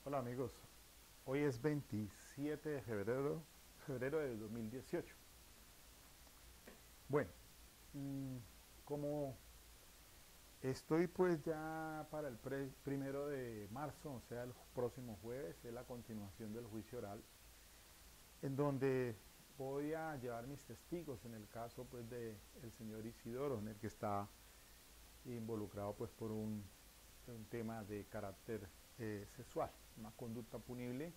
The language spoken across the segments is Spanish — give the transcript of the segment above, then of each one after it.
Hola amigos, hoy es 27 de febrero de 2018. Bueno, mm, como estoy pues ya para el 1 de marzo, o sea el próximo jueves, es la continuación del juicio oral, en donde voy a llevar mis testigos en el caso pues de el señor Isidoro, en el que está involucrado pues por un tema de carácter sexual, una conducta punible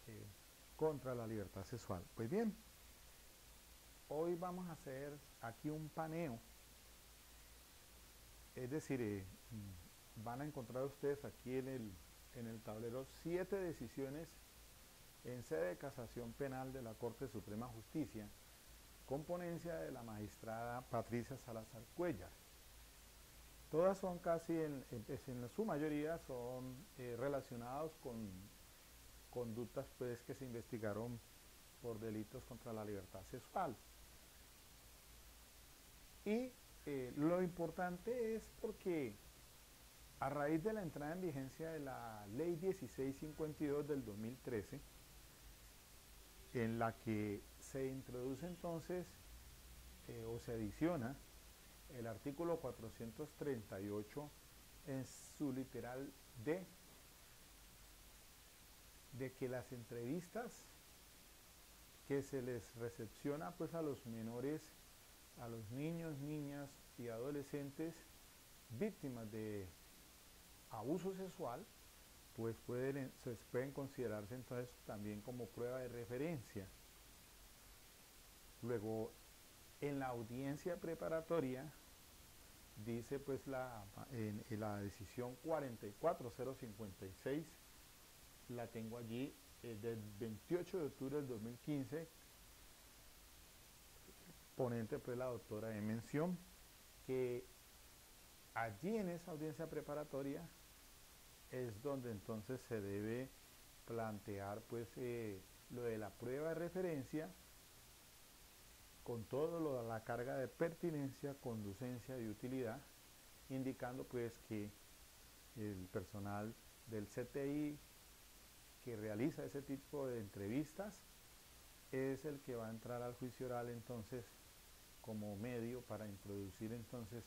eh, contra la libertad sexual. Pues bien, hoy vamos a hacer aquí un paneo, es decir, van a encontrar ustedes aquí en el tablero 7 decisiones en sede de casación penal de la Corte Suprema de Justicia, con ponencia de la magistrada Patricia Salazar Cuellar. Todas son casi, en su mayoría, son relacionados con conductas pues que se investigaron por delitos contra la libertad sexual. Y lo importante es porque a raíz de la entrada en vigencia de la Ley 1652 del 2013, en la que se introduce entonces o se adiciona el artículo 438 en su literal D, de que las entrevistas que se les recepciona pues a los menores, a los niños, niñas y adolescentes víctimas de abuso sexual, pues pueden considerarse entonces también como prueba de referencia. Luego, en la audiencia preparatoria, dice pues en la decisión 44056, la tengo allí, del 28 de octubre del 2015, ponente pues la doctora de mención, que allí en esa audiencia preparatoria es donde entonces se debe plantear pues lo de la prueba de referencia con todo la carga de pertinencia, conducencia y utilidad, indicando pues que el personal del CTI que realiza ese tipo de entrevistas es el que va a entrar al juicio oral entonces como medio para introducir entonces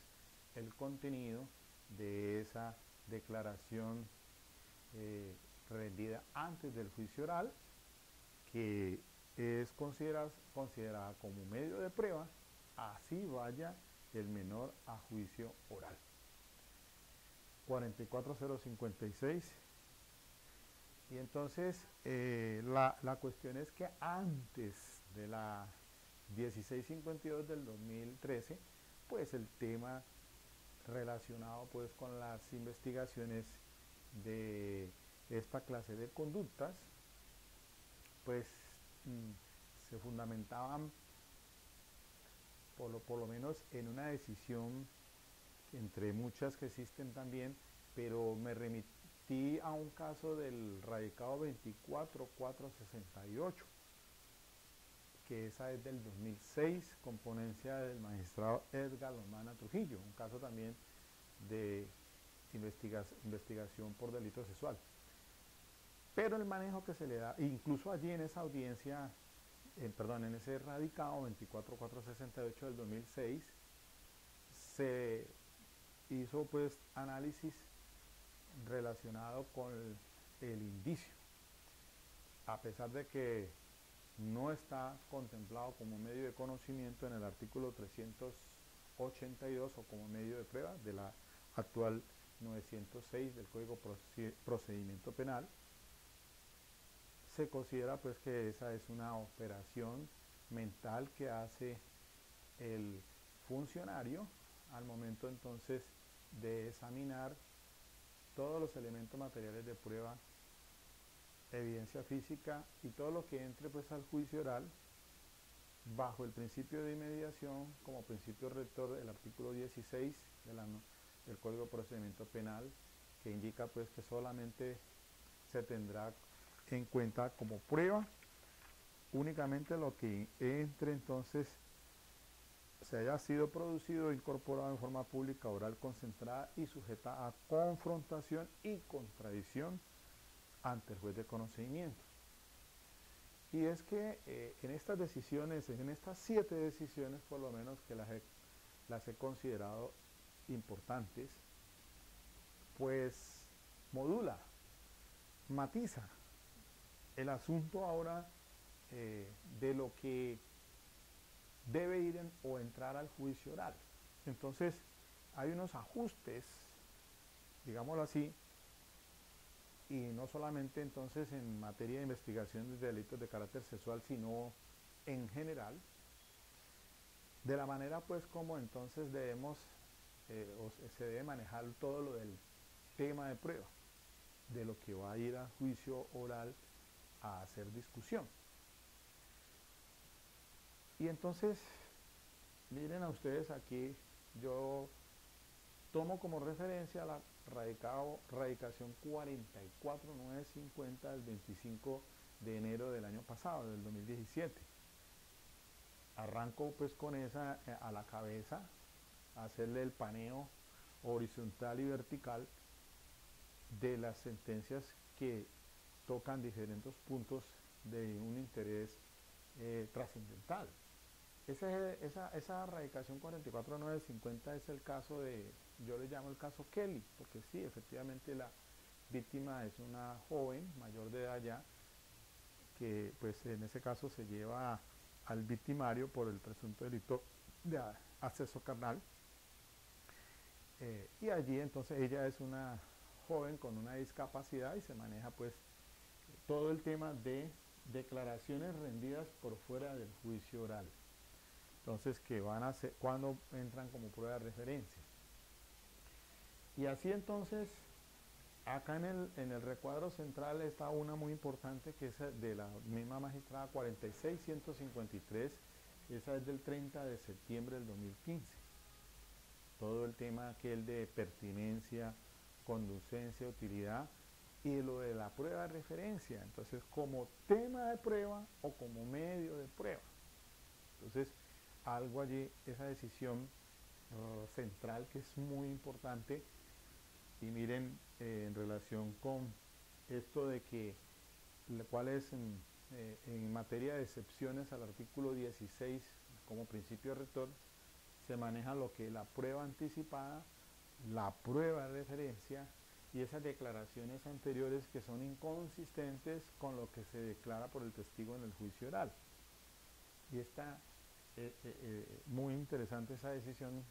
el contenido de esa declaración rendida antes del juicio oral, que es considerada como medio de prueba, así vaya el menor a juicio oral. 44056. Y entonces la cuestión es que antes de la 1652 del 2013, pues el tema relacionado pues con las investigaciones de esta clase de conductas, pues se fundamentaban por lo menos en una decisión entre muchas que existen también, pero me remití a un caso del radicado 24468, que esa es del 2006, con ponencia del magistrado Edgar Lomana Trujillo, un caso también de investigación por delito sexual. Pero el manejo que se le da, incluso allí en esa audiencia, en ese radicado 24468 del 2006, se hizo pues análisis relacionado con el indicio, a pesar de que no está contemplado como medio de conocimiento en el artículo 382 o como medio de prueba de la actual 906 del Código Procedimiento Penal. Se considera pues que esa es una operación mental que hace el funcionario al momento entonces de examinar todos los elementos materiales de prueba, evidencia física y todo lo que entre pues al juicio oral, bajo el principio de inmediación como principio rector del artículo 16 del Código de Procedimiento Penal, que indica pues que solamente se tendrá en cuenta como prueba únicamente lo que entre entonces se haya sido producido o incorporado en forma pública, oral, concentrada y sujeta a confrontación y contradicción ante el juez de conocimientos. Y es que en estas decisiones, en estas 7 decisiones por lo menos que las he considerado importantes, pues modula, matiza el asunto ahora de lo que debe ir o entrar al juicio oral. Entonces hay unos ajustes, digámoslo así, y no solamente entonces en materia de investigación de delitos de carácter sexual, sino en general, de la manera pues como entonces debemos o se debe manejar todo lo del tema de prueba, de lo que va a ir a juicio oral a hacer discusión. Y entonces, miren a ustedes aquí, yo tomo como referencia la radicación 44950 del 25 de enero del año pasado, del 2017. Arranco pues con esa a la cabeza, a hacerle el paneo horizontal y vertical de las sentencias que tocan diferentes puntos de un interés trascendental. Esa radicación 44950 es el caso de, yo le llamo el caso Kelly, porque sí, efectivamente la víctima es una joven mayor de edad ya, que pues en ese caso se lleva al victimario por el presunto delito de acceso carnal, y allí entonces ella es una joven con una discapacidad y se maneja pues todo el tema de declaraciones rendidas por fuera del juicio oral. Entonces, que van a ser, cuando entran como prueba de referencia. Y así entonces, acá en el recuadro central está una muy importante que es de la misma magistrada 46153, esa es del 30 de septiembre del 2015. Todo el tema aquel de pertinencia, conducencia, utilidad y lo de la prueba de referencia. Entonces, como tema de prueba o como medio de prueba. Entonces, algo allí, esa decisión central que es muy importante. Y miren, en relación con esto de que, cuál es en materia de excepciones al artículo 16 como principio rector, se maneja lo que es la prueba anticipada, la prueba de referencia y esas declaraciones anteriores que son inconsistentes con lo que se declara por el testigo en el juicio oral. Y está muy interesante esa decisión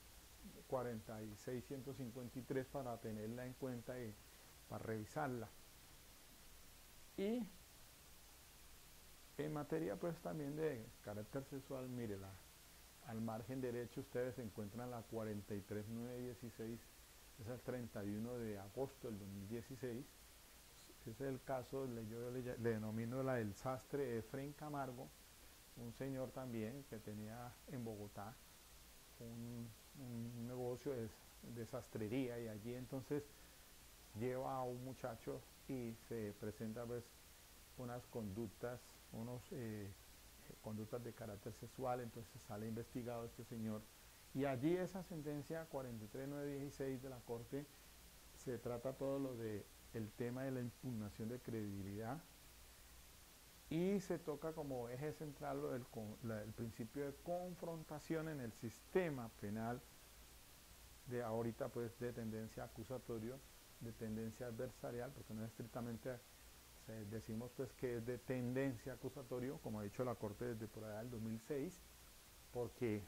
46153 para tenerla en cuenta y para revisarla. Y en materia pues también de carácter sexual, mire, al margen derecho ustedes encuentran la 43916, es el 31 de agosto del 2016. Ese es el caso, yo le denomino la del sastre Efraín Camargo, un señor también que tenía en Bogotá un negocio de sastrería, y allí entonces lleva a un muchacho y se presenta pues unas conductas, conductas de carácter sexual. Entonces sale investigado este señor y allí esa sentencia 43916 de la Corte se trata todo lo de el tema de la impugnación de credibilidad y se toca como eje central el principio de confrontación en el sistema penal de ahorita pues de tendencia acusatorio, de tendencia adversarial, porque no es estrictamente, decimos pues que es de tendencia acusatorio, como ha dicho la Corte desde por allá del 2006, porque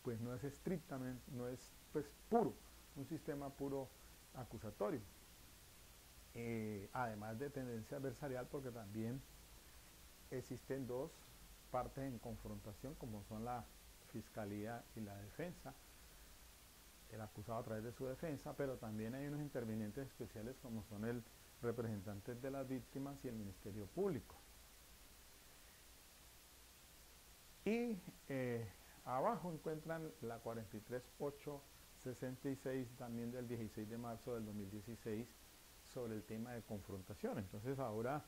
pues no es estrictamente, no es pues puro, un sistema puro acusatorio. Además de tendencia adversarial, porque también existen dos partes en confrontación, como son la fiscalía y la defensa, el acusado a través de su defensa, pero también hay unos intervinientes especiales como son el representante de las víctimas y el Ministerio Público. Y abajo encuentran la 43866 también del 16 de marzo del 2016 sobre el tema de confrontación. Entonces ahora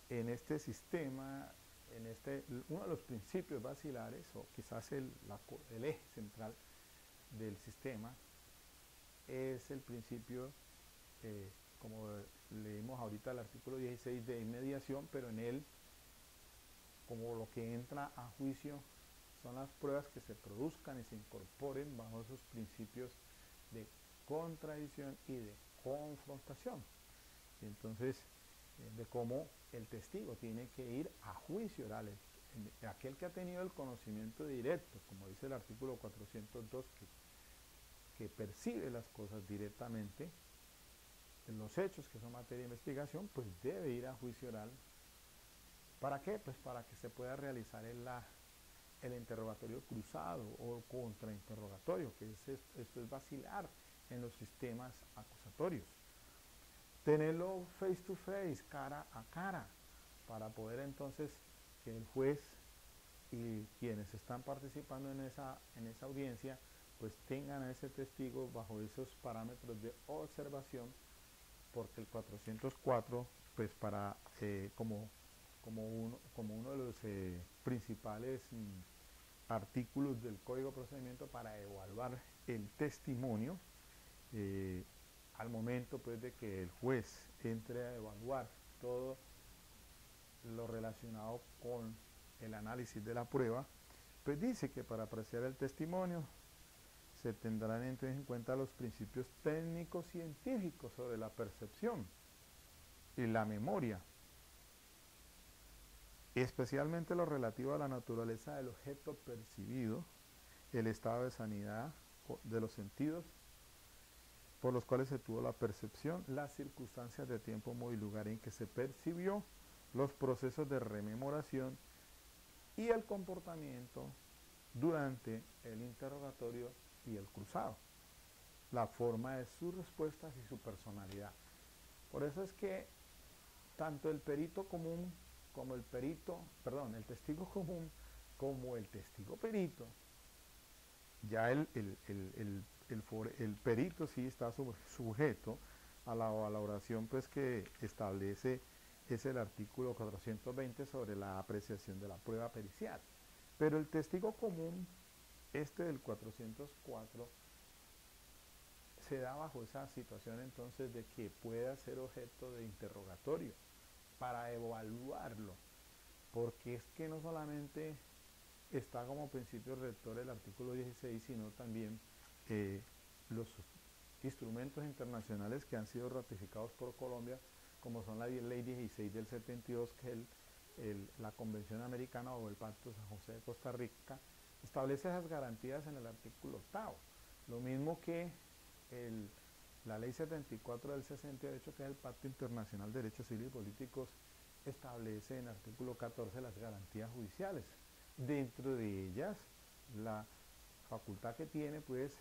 en este sistema, uno de los principios basilares, o quizás el eje central del sistema, es el principio, como le vimos ahorita el artículo 16 de inmediación, pero en él, como lo que entra a juicio son las pruebas que se produzcan y se incorporen bajo esos principios de contradicción y de confrontación. Y entonces, de cómo el testigo tiene que ir a juicio oral, aquel que ha tenido el conocimiento directo, como dice el artículo 402, que percibe las cosas directamente, los hechos que son materia de investigación, pues debe ir a juicio oral. ¿Para qué? Pues para que se pueda realizar el interrogatorio cruzado o contrainterrogatorio, que esto es vacilar en los sistemas acusatorios. Tenerlo face to face, cara a cara, para poder entonces que el juez y quienes están participando en esa audiencia pues tengan a ese testigo bajo esos parámetros de observación, porque el 404 pues como uno de los principales artículos del Código de Procedimiento para evaluar el testimonio, al momento pues de que el juez entre a evaluar todo lo relacionado con el análisis de la prueba, pues dice que para apreciar el testimonio se tendrán entonces en cuenta los principios técnicos científicos sobre la percepción y la memoria, especialmente lo relativo a la naturaleza del objeto percibido, el estado de sanidad de los sentidos por los cuales se tuvo la percepción, las circunstancias de tiempo, modo y lugar en que se percibió, los procesos de rememoración y el comportamiento durante el interrogatorio y el cruzado, la forma de sus respuestas y su personalidad. Por eso es que tanto el perito común como el testigo común como el testigo perito, ya el perito sí está sujeto a la valoración pues que establece es el artículo 420 sobre la apreciación de la prueba pericial. Pero el testigo común, del 404, se da bajo esa situación entonces de que pueda ser objeto de interrogatorio para evaluarlo, porque es que no solamente está como principio rector el artículo 16, sino también los instrumentos internacionales que han sido ratificados por Colombia, como son la Ley 16 del 72, que es la Convención Americana o el Pacto San José de Costa Rica, establece esas garantías en el artículo 8. Lo mismo que la Ley 74 del 68, que es el Pacto Internacional de Derechos Civiles y Políticos, establece en el artículo 14 las garantías judiciales. Dentro de ellas, la facultad que tiene pues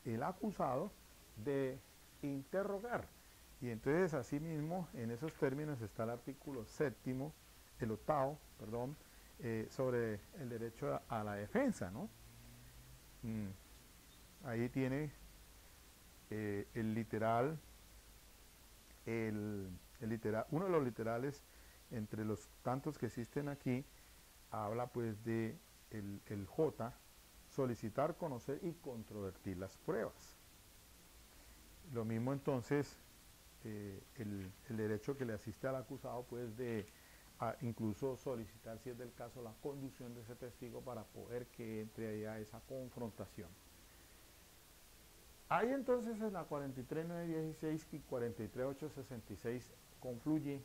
el acusado de interrogar. Y entonces asimismo en esos términos está el artículo 7, el 8, perdón, sobre el derecho a la defensa, ¿no? Ahí tiene el literal, uno de los literales entre los tantos que existen aquí, habla pues de el J, solicitar, conocer y controvertir las pruebas. Lo mismo entonces el derecho que le asiste al acusado pues de incluso solicitar, si es del caso, la conducción de ese testigo para poder que entre ahí a esa confrontación. Ahí entonces en la 43.916 y 43.866 confluye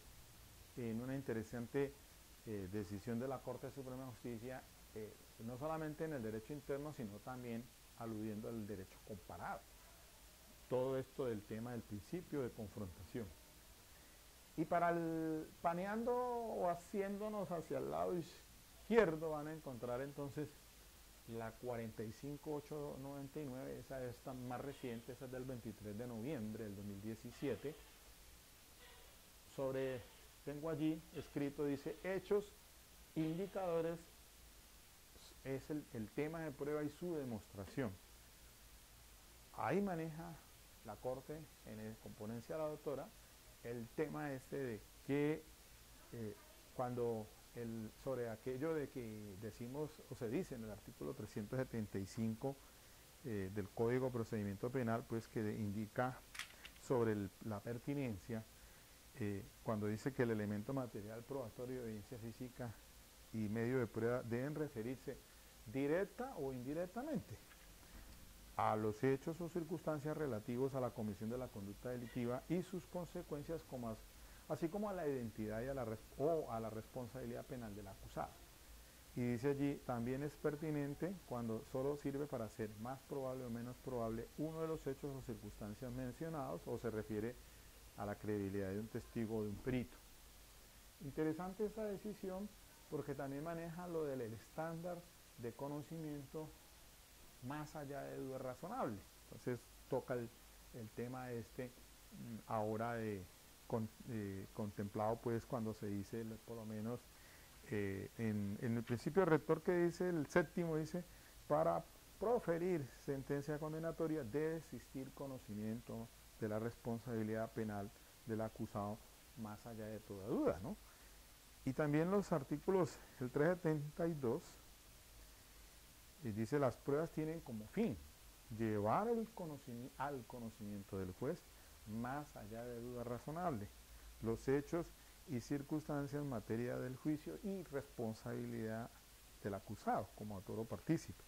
en una interesante decisión de la Corte Suprema de Justicia, no solamente en el derecho interno, sino también aludiendo al derecho comparado. Todo esto del tema del principio de confrontación. Y para paneando o haciéndonos hacia el lado izquierdo van a encontrar entonces la 45.899, esa es más reciente, esa es del 23 de noviembre del 2017. Tengo allí escrito, dice, hechos, indicadores, es el tema de prueba y su demostración. Ahí maneja la Corte, con ponencia de la doctora, el tema de que cuando sobre aquello de que decimos o se dice en el artículo 375 del Código de Procedimiento Penal, pues que indica sobre la pertinencia cuando dice que el elemento material probatorio de evidencia física y medio de prueba deben referirse directa o indirectamente a los hechos o circunstancias relativos a la comisión de la conducta delictiva y sus consecuencias, así como a la identidad y a la responsabilidad penal del acusado. Y dice allí, también es pertinente cuando solo sirve para hacer más probable o menos probable uno de los hechos o circunstancias mencionados o se refiere a la credibilidad de un testigo o de un perito. Interesante esta decisión porque también maneja lo del estándar de conocimiento más allá de duda razonable. Entonces toca el tema ahora contemplado pues cuando se dice por lo menos en el principio rector que dice el séptimo, dice para proferir sentencia condenatoria debe existir conocimiento de la responsabilidad penal del acusado más allá de toda duda, ¿no? Y también los artículos, el 372 dice las pruebas tienen como fin llevar al conocimiento del juez más allá de duda razonable los hechos y circunstancias en materia del juicio y responsabilidad del acusado como autor o partícipe.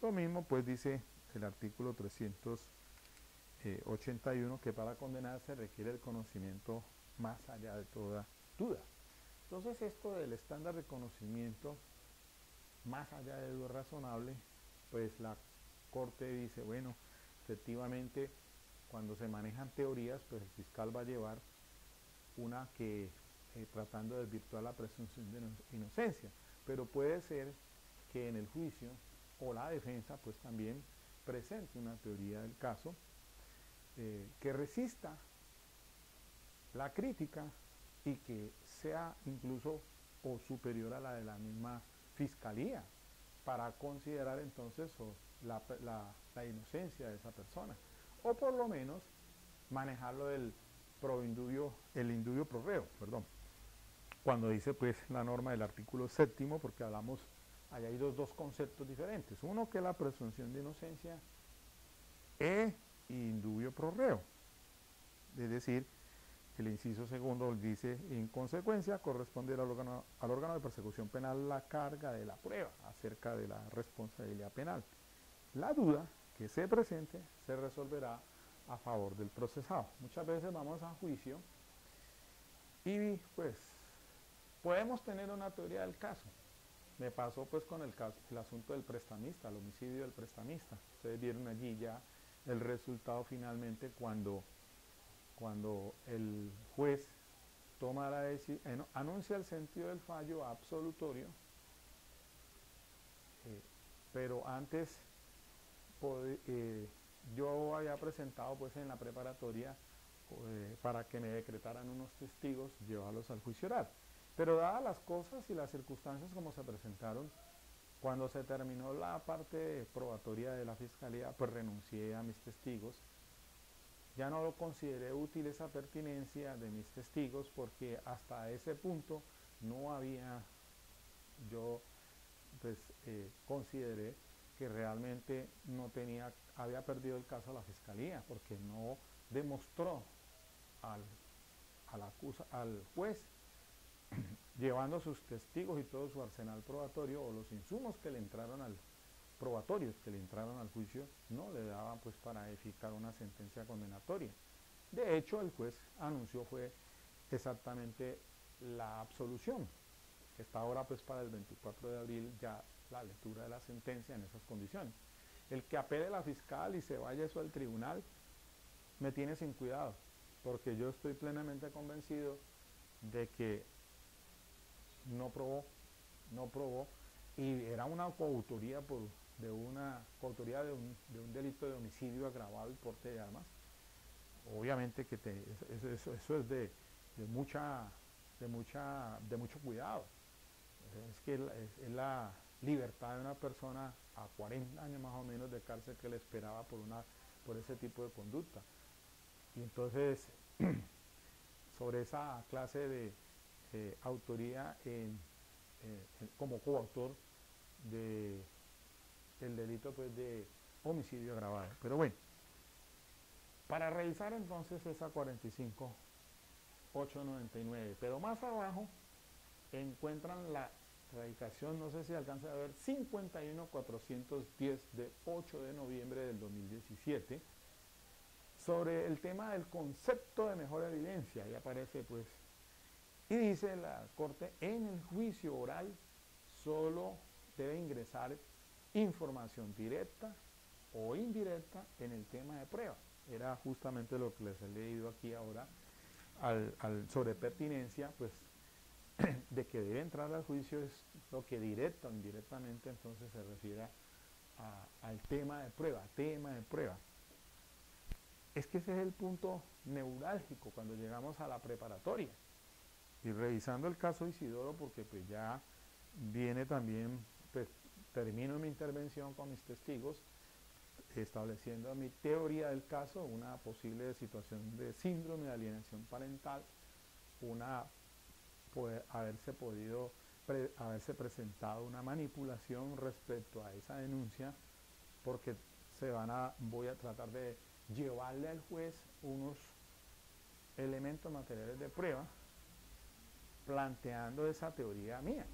Lo mismo pues dice el artículo 381 que para condenar se requiere el conocimiento más allá de toda duda. Entonces esto del estándar de conocimiento más allá de duda razonable, pues la Corte dice, bueno, efectivamente cuando se manejan teorías, pues el fiscal va a llevar una que tratando de desvirtuar la presunción de inocencia, pero puede ser que en el juicio o la defensa pues también presente una teoría del caso que resista la crítica y que sea incluso o superior a la de la misma fiscalía para considerar entonces la inocencia de esa persona o por lo menos manejarlo del el indubio pro reo, perdón, cuando dice pues la norma del artículo séptimo, porque hablamos, ahí hay dos conceptos diferentes, uno que es la presunción de inocencia e indubio pro reo, es decir, el inciso segundo dice, en consecuencia, corresponde al órgano de persecución penal la carga de la prueba acerca de la responsabilidad penal. La duda que se presente se resolverá a favor del procesado. Muchas veces vamos a juicio y pues podemos tener una teoría del caso. Me pasó pues con el asunto del prestamista, el homicidio del prestamista. Ustedes vieron allí ya el resultado finalmente cuando el juez toma la decisión, anuncia el sentido del fallo absolutorio, pero antes yo había presentado pues en la preparatoria para que me decretaran unos testigos, llevarlos al juicio oral. Pero dadas las cosas y las circunstancias como se presentaron, cuando se terminó la parte probatoria de la fiscalía, pues renuncié a mis testigos. Ya no lo consideré útil esa pertinencia de mis testigos porque hasta ese punto no había, yo pues consideré que realmente había perdido el caso a la fiscalía porque no demostró al juez llevando sus testigos y todo su arsenal probatorio o los insumos que le entraron probatorios que le entraron al juicio no le daban pues para edificar una sentencia condenatoria. De hecho, el juez anunció fue exactamente la absolución, que está ahora pues para el 24 de abril ya la lectura de la sentencia en esas condiciones. El que apele a la fiscal y se vaya eso al tribunal, me tiene sin cuidado, porque yo estoy plenamente convencido de que no probó, y era una coautoría de un delito de homicidio agravado y porte de armas. Obviamente que eso es de mucho cuidado. Es que es la libertad de una persona a 40 años más o menos de cárcel que le esperaba por ese tipo de conducta. Y entonces, sobre esa clase de autoría como coautor del delito pues, de homicidio agravado. Pero bueno, para revisar entonces esa 45 899. Pero más abajo encuentran la radicación, no sé si alcanza a ver, 51410 de 8 de noviembre del 2017, sobre el tema del concepto de mejor evidencia. Ahí aparece pues, y dice la Corte, en el juicio oral solo debe ingresar información directa o indirecta en el tema de prueba. Era justamente lo que les he leído aquí ahora sobre pertinencia, pues de que debe entrar al juicio es lo que directa o indirectamente entonces se refiere al tema de prueba, Es que ese es el punto neurálgico cuando llegamos a la preparatoria. Y revisando el caso Isidoro, porque pues ya viene también, pues termino mi intervención con mis testigos, estableciendo mi teoría del caso, una posible situación de síndrome de alienación parental, haberse presentado una manipulación respecto a esa denuncia, porque voy a tratar de llevarle al juez unos elementos materiales de prueba planteando esa teoría mía.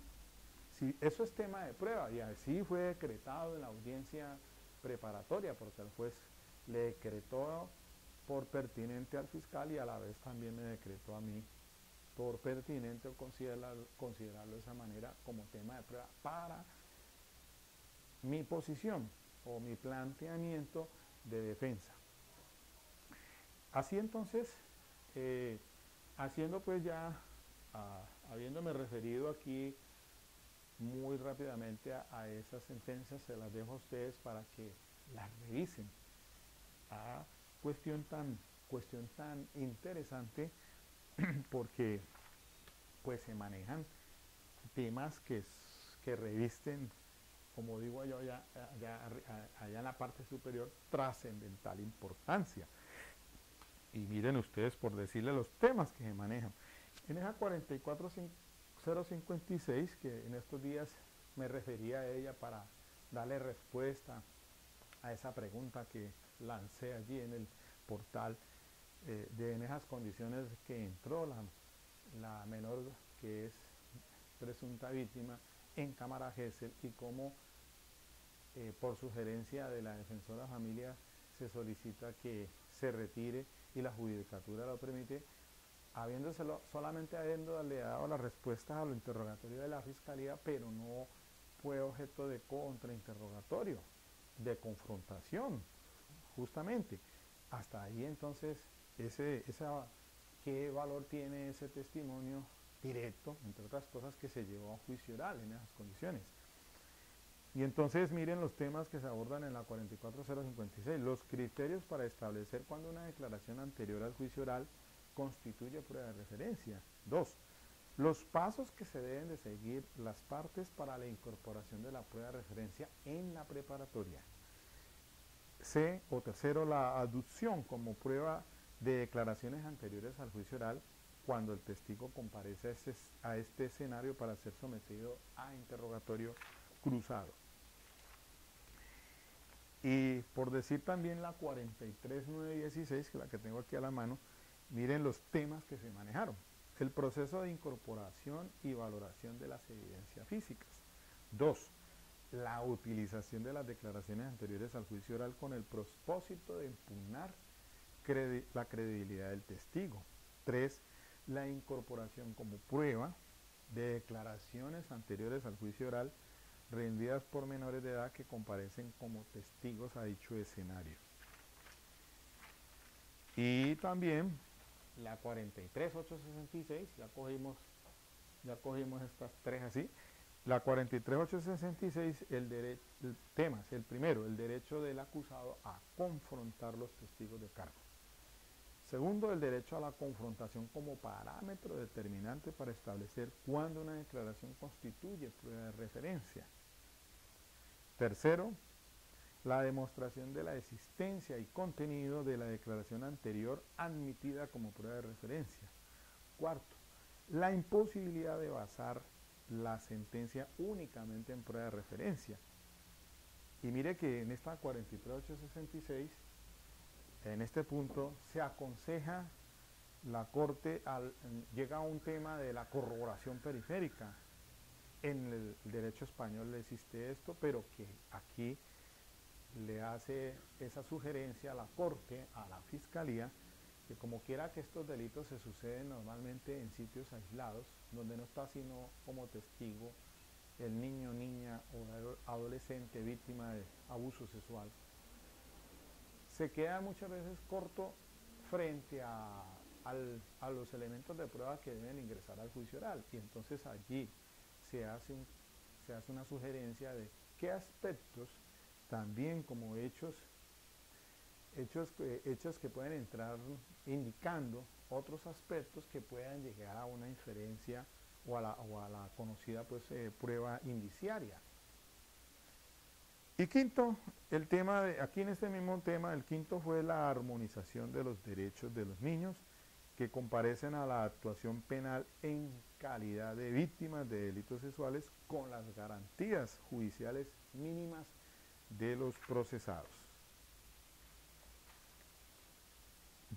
Si eso es tema de prueba, y así fue decretado en la audiencia preparatoria, porque el juez le decretó por pertinente al fiscal y a la vez también me decretó a mí por pertinente o considerarlo de esa manera como tema de prueba para mi posición o mi planteamiento de defensa. Así entonces, haciendo pues ya, habiéndome referido aquí muy rápidamente a esas sentencias, se las dejo a ustedes para que las revisen. Cuestión tan interesante porque pues se manejan temas que revisten, como digo yo, allá en la parte superior, trascendental importancia. Y miren ustedes, por decirle los temas que se manejan. En esa 44056, que en estos días me refería a ella para darle respuesta a esa pregunta que lancé allí en el portal, en esas condiciones que entró la menor que es presunta víctima en cámara Gesell y cómo por sugerencia de la defensora familia se solicita que se retire y la judicatura lo permite, solamente habiéndole dado la respuesta a lo interrogatorio de la fiscalía, pero no fue objeto de contrainterrogatorio, de confrontación, justamente. Hasta ahí entonces, ¿qué valor tiene ese testimonio directo, entre otras cosas, que se llevó a juicio oral en esas condiciones? Y entonces miren los temas que se abordan en la 44056, los criterios para establecer cuando una declaración anterior al juicio oral constituye prueba de referencia. 2. Los pasos que se deben de seguir las partes para la incorporación de la prueba de referencia en la preparatoria. C. O tercero, la aducción como prueba de declaraciones anteriores al juicio oral cuando el testigo comparece a este escenario para ser sometido a interrogatorio cruzado. Y por decir también la 43916, que es la que tengo aquí a la mano, miren los temas que se manejaron. El proceso de incorporación y valoración de las evidencias físicas. 2. La utilización de las declaraciones anteriores al juicio oral con el propósito de impugnar la credibilidad del testigo. 3. La incorporación como prueba de declaraciones anteriores al juicio oral rendidas por menores de edad que comparecen como testigos a dicho escenario. Y también la 43866, ya cogimos estas tres así. La 43866, temas, el primero, el derecho del acusado a confrontar los testigos de cargo. Segundo, el derecho a la confrontación como parámetro determinante para establecer cuándo una declaración constituye prueba de referencia. Tercero, la demostración de la existencia y contenido de la declaración anterior admitida como prueba de referencia. Cuarto, la imposibilidad de basar la sentencia únicamente en prueba de referencia. Y mire que en esta 43866, en este punto, se aconseja la Corte llega a un tema de la corroboración periférica. En el derecho español existe esto, pero que aquí le hace esa sugerencia a la Corte, a la Fiscalía, que como quiera que estos delitos se suceden normalmente en sitios aislados, donde no está sino como testigo el niño, niña o adolescente víctima de abuso sexual, se queda muchas veces corto frente a los elementos de prueba que deben ingresar al juicio oral, y entonces allí se hace una sugerencia de qué aspectos, también como hechos que pueden entrar indicando otros aspectos que puedan llegar a una inferencia o a la conocida pues, prueba indiciaria. Y quinto, aquí en este mismo tema, el quinto fue la armonización de los derechos de los niños que comparecen a la actuación penal en calidad de víctimas de delitos sexuales con las garantías judiciales mínimas de los procesados.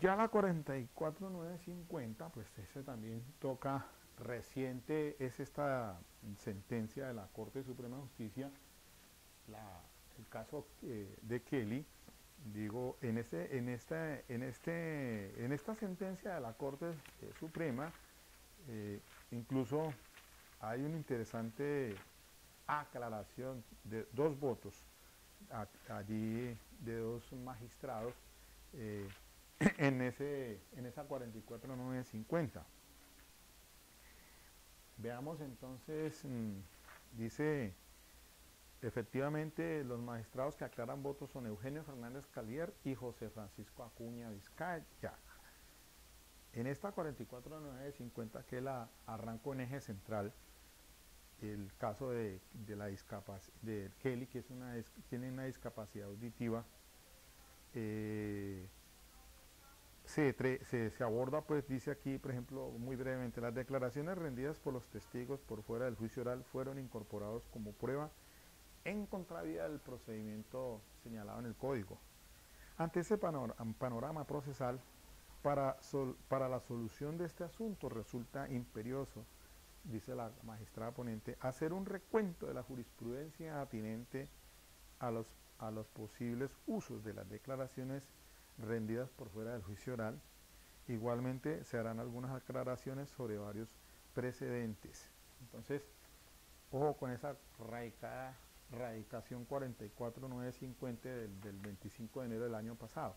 Ya la 44950, pues ese también toca reciente, es esta sentencia de la Corte Suprema de Justicia, el caso de Kelly. Digo, en esta sentencia de la Corte Suprema, incluso hay una interesante aclaración de dos votos allí de dos magistrados en esa 44950. Veamos entonces, dice, efectivamente los magistrados que aclaran votos son Eugenio Fernández Calier y José Francisco Acuña Vizcaya. En esta 44950, que la arranco en eje central, el caso de Kelly, que tiene una discapacidad auditiva, se aborda, pues dice aquí, por ejemplo, muy brevemente, las declaraciones rendidas por los testigos por fuera del juicio oral fueron incorporados como prueba en contravía del procedimiento señalado en el código. Ante ese panorama procesal, para la solución de este asunto resulta imperioso, dice la magistrada ponente, hacer un recuento de la jurisprudencia atinente a los posibles usos de las declaraciones rendidas por fuera del juicio oral. Igualmente se harán algunas aclaraciones sobre varios precedentes. Entonces, ojo con esa radicación 44950 del 25 de enero del año pasado,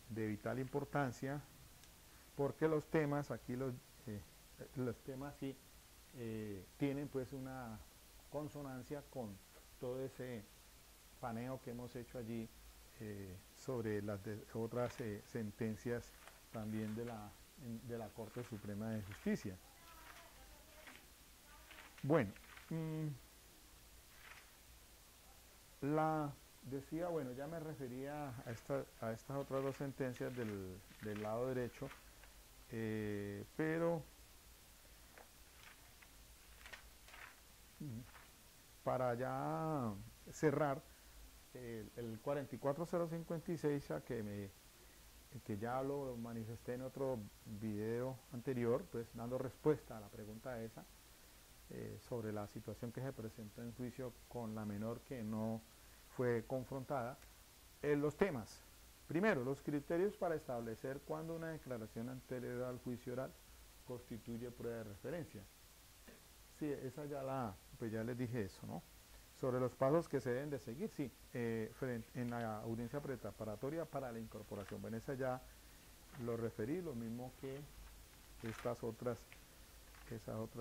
de vital importancia, porque los temas aquí, los temas sí tienen pues una consonancia con todo ese paneo que hemos hecho allí sobre las otras sentencias también de la Corte Suprema de Justicia. Bueno, decía, bueno, ya me refería a estas otras dos sentencias del lado derecho, pero para ya cerrar, el 44056, que ya lo manifesté en otro video anterior, pues dando respuesta a la pregunta esa, sobre la situación que se presentó en juicio con la menor que no fue confrontada. Los temas: primero, los criterios para establecer cuándo una declaración anterior al juicio oral constituye prueba de referencia. Sí, esa pues ya les dije eso, ¿no? Sobre los pasos que se deben de seguir, sí, en la audiencia preparatoria para la incorporación. Bueno, esa ya lo referí, lo mismo que esas otras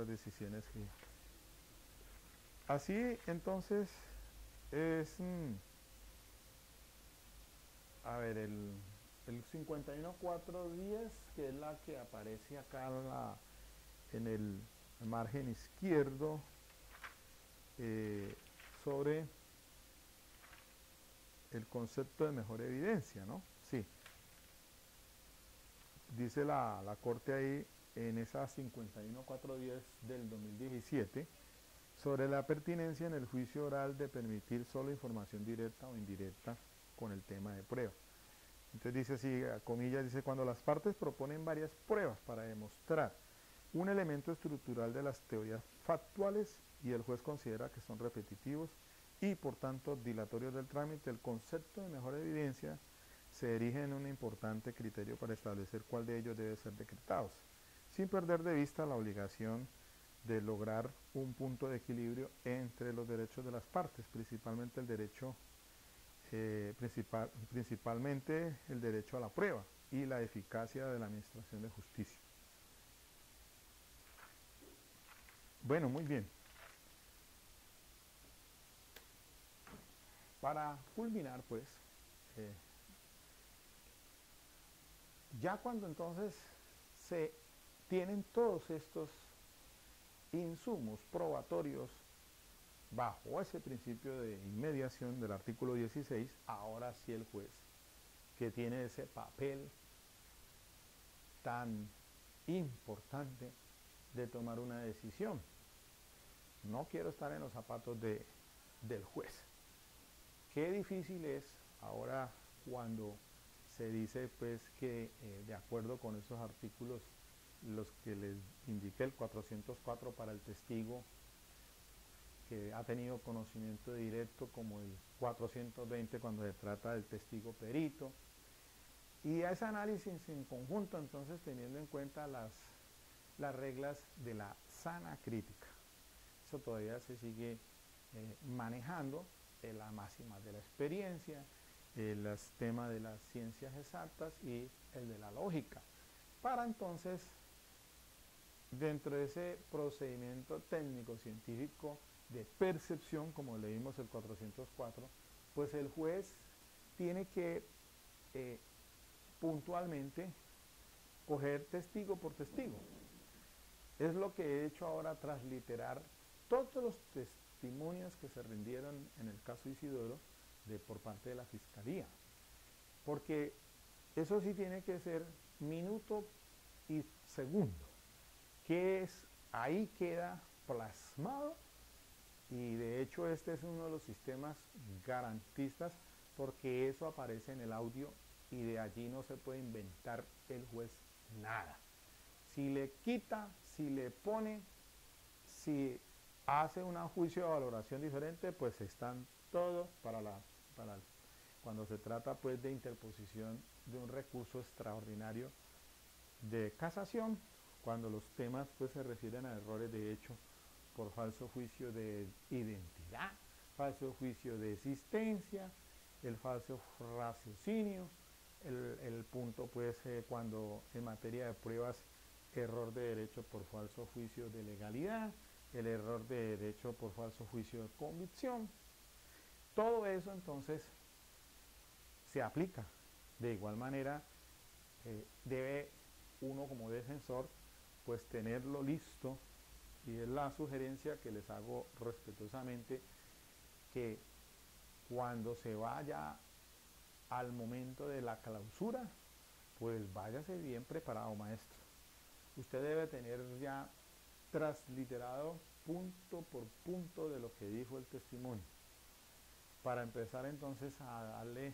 decisiones que... Así, entonces, es... a ver, el 51410, que es la que aparece acá en el margen izquierdo, sobre el concepto de mejor evidencia, ¿no? Sí. Dice la Corte ahí, en esa 51410 del 2017, sobre la pertinencia en el juicio oral de permitir solo información directa o indirecta con el tema de prueba. Entonces dice así, a comillas, dice, cuando las partes proponen varias pruebas para demostrar un elemento estructural de las teorías factuales y el juez considera que son repetitivos y por tanto dilatorios del trámite, el concepto de mejor evidencia se erige en un importante criterio para establecer cuál de ellos debe ser decretado, sin perder de vista la obligación de lograr un punto de equilibrio entre los derechos de las partes, principalmente el derecho principalmente el derecho a la prueba y la eficacia de la administración de justicia. Bueno, muy bien. Para culminar, pues, eh, ya cuando entonces se tienen todos estos insumos probatorios bajo ese principio de inmediación del artículo 16, ahora sí el juez, que tiene ese papel tan importante de tomar una decisión. No quiero estar en los zapatos del juez. Qué difícil es ahora cuando se dice pues que de acuerdo con esos artículos, los que les indiqué, el 404 para el testigo que ha tenido conocimiento directo, como el 420 cuando se trata del testigo perito, y a ese análisis en conjunto, entonces teniendo en cuenta las reglas de la sana crítica. Eso todavía se sigue manejando, la máxima de la experiencia, el tema de las ciencias exactas y el de la lógica, para entonces, dentro de ese procedimiento técnico-científico de percepción, como leímos el 404, pues el juez tiene que puntualmente coger testigo por testigo. Es lo que he hecho ahora, transliterar todos los testimonios que se rindieron en el caso Isidoro por parte de la Fiscalía. Porque eso sí tiene que ser minuto y segundo, que es, ahí queda plasmado, y de hecho este es uno de los sistemas garantistas porque eso aparece en el audio y de allí no se puede inventar el juez nada. Si le quita, si le pone, si hace un juicio de valoración diferente, pues están todos cuando se trata pues de interposición de un recurso extraordinario de casación, cuando los temas pues se refieren a errores de hecho por falso juicio de identidad, falso juicio de existencia, el falso raciocinio, el punto pues cuando en materia de pruebas, error de derecho por falso juicio de legalidad, el error de derecho por falso juicio de convicción. Todo eso entonces se aplica. De igual manera debe uno como defensor pues tenerlo listo, y es la sugerencia que les hago respetuosamente, que cuando se vaya al momento de la clausura, pues váyase bien preparado, maestro. Usted debe tener ya transliterado punto por punto de lo que dijo el testimonio, para empezar entonces a darle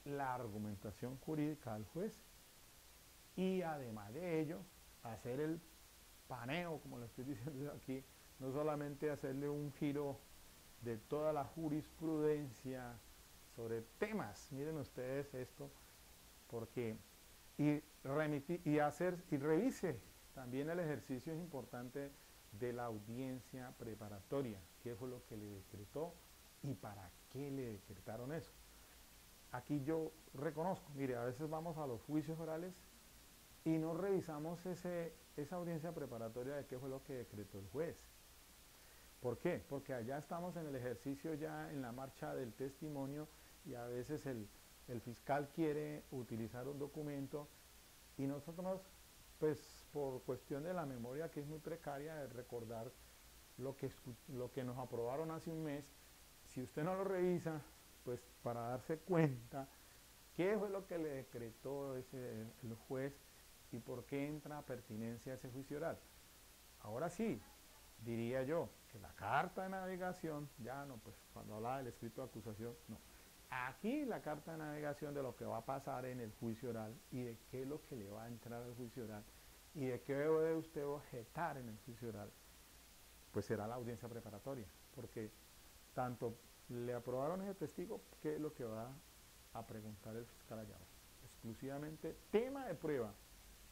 la argumentación jurídica al juez, y además de ello hacer el paneo, como le estoy diciendo aquí, no solamente hacerle un giro de toda la jurisprudencia sobre temas, miren ustedes esto, porque y revise también el ejercicio es importante de la audiencia preparatoria, qué fue lo que le decretó y para qué le decretaron eso. Aquí yo reconozco, mire, a veces vamos a los juicios orales y no revisamos esa audiencia preparatoria de qué fue lo que decretó el juez. ¿Por qué? Porque allá estamos en el ejercicio, ya en la marcha del testimonio, y a veces el fiscal quiere utilizar un documento y nosotros, pues por cuestión de la memoria que es muy precaria, de recordar lo que nos aprobaron hace un mes, si usted no lo revisa, pues para darse cuenta qué fue lo que le decretó el juez y por qué entra a pertinencia ese juicio oral. Ahora sí, diría yo que la carta de navegación, ya no, pues cuando hablaba del escrito de acusación, no. aquí la carta de navegación de lo que va a pasar en el juicio oral y de qué es lo que le va a entrar al juicio oral y de qué debe usted objetar en el juicio oral, pues será la audiencia preparatoria, porque tanto le aprobaron ese testigo, qué es lo que va a preguntar el fiscal allá abajo. Exclusivamente tema de prueba.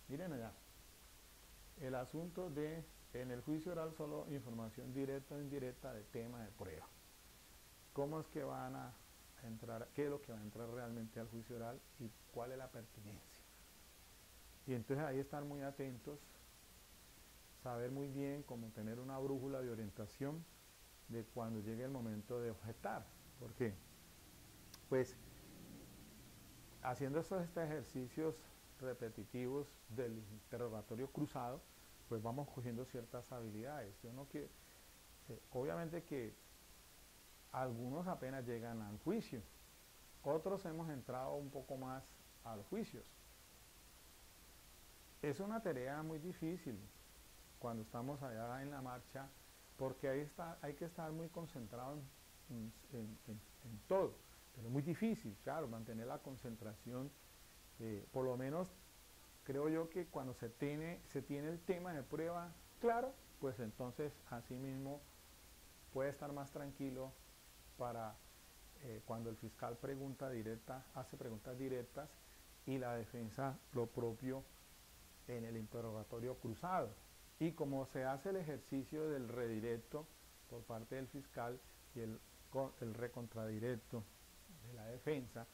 Miren allá, el asunto de, en el juicio oral solo información directa o indirecta de tema de prueba. ¿Cómo es que van a entrar, qué es lo que va a entrar realmente al juicio oral y cuál es la pertinencia? Y entonces ahí estar muy atentos, saber muy bien cómo tener una brújula de orientación de cuando llegue el momento de objetar. ¿Por qué? Pues haciendo estos ejercicios repetitivos del interrogatorio cruzado, pues vamos cogiendo ciertas habilidades. Yo no quiero, obviamente que algunos apenas llegan al juicio, otros hemos entrado un poco más a los juicios. Es una tarea muy difícil cuando estamos allá en la marcha, porque ahí está, hay que estar muy concentrado en todo, pero es muy difícil, claro, mantener la concentración, por lo menos creo yo que cuando se tiene el tema de prueba claro, pues entonces así mismo puede estar más tranquilo para cuando el fiscal hace preguntas directas y la defensa lo propio en el interrogatorio cruzado. Y como se hace el ejercicio del redirecto por parte del fiscal y el recontradirecto de la defensa,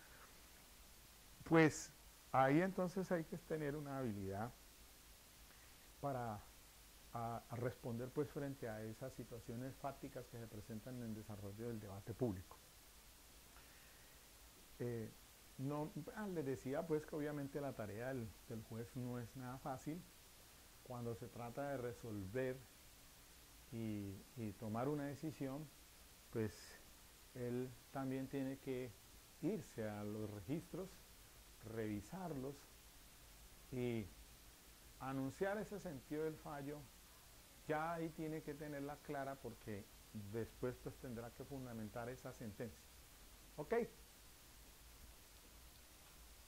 pues ahí entonces hay que tener una habilidad para a responder pues frente a esas situaciones fácticas que se presentan en el desarrollo del debate público. No, les decía pues que obviamente la tarea del juez no es nada fácil cuando se trata de resolver y tomar una decisión, pues él también tiene que irse a los registros, revisarlos y anunciar ese sentido del fallo. Ya ahí tiene que tenerla clara porque después pues tendrá que fundamentar esa sentencia. ¿Ok?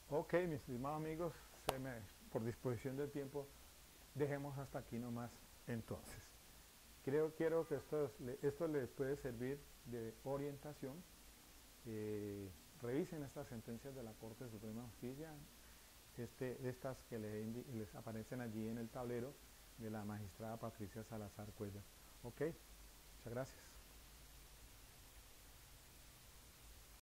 Ok, mis estimados amigos, por disposición del tiempo, dejemos hasta aquí nomás entonces. Quiero que esto les puede servir de orientación. Revisen estas sentencias de la Corte Suprema de Justicia, estas que les aparecen allí en el tablero de la magistrada Patricia Salazar Cuellar. Ok, muchas gracias.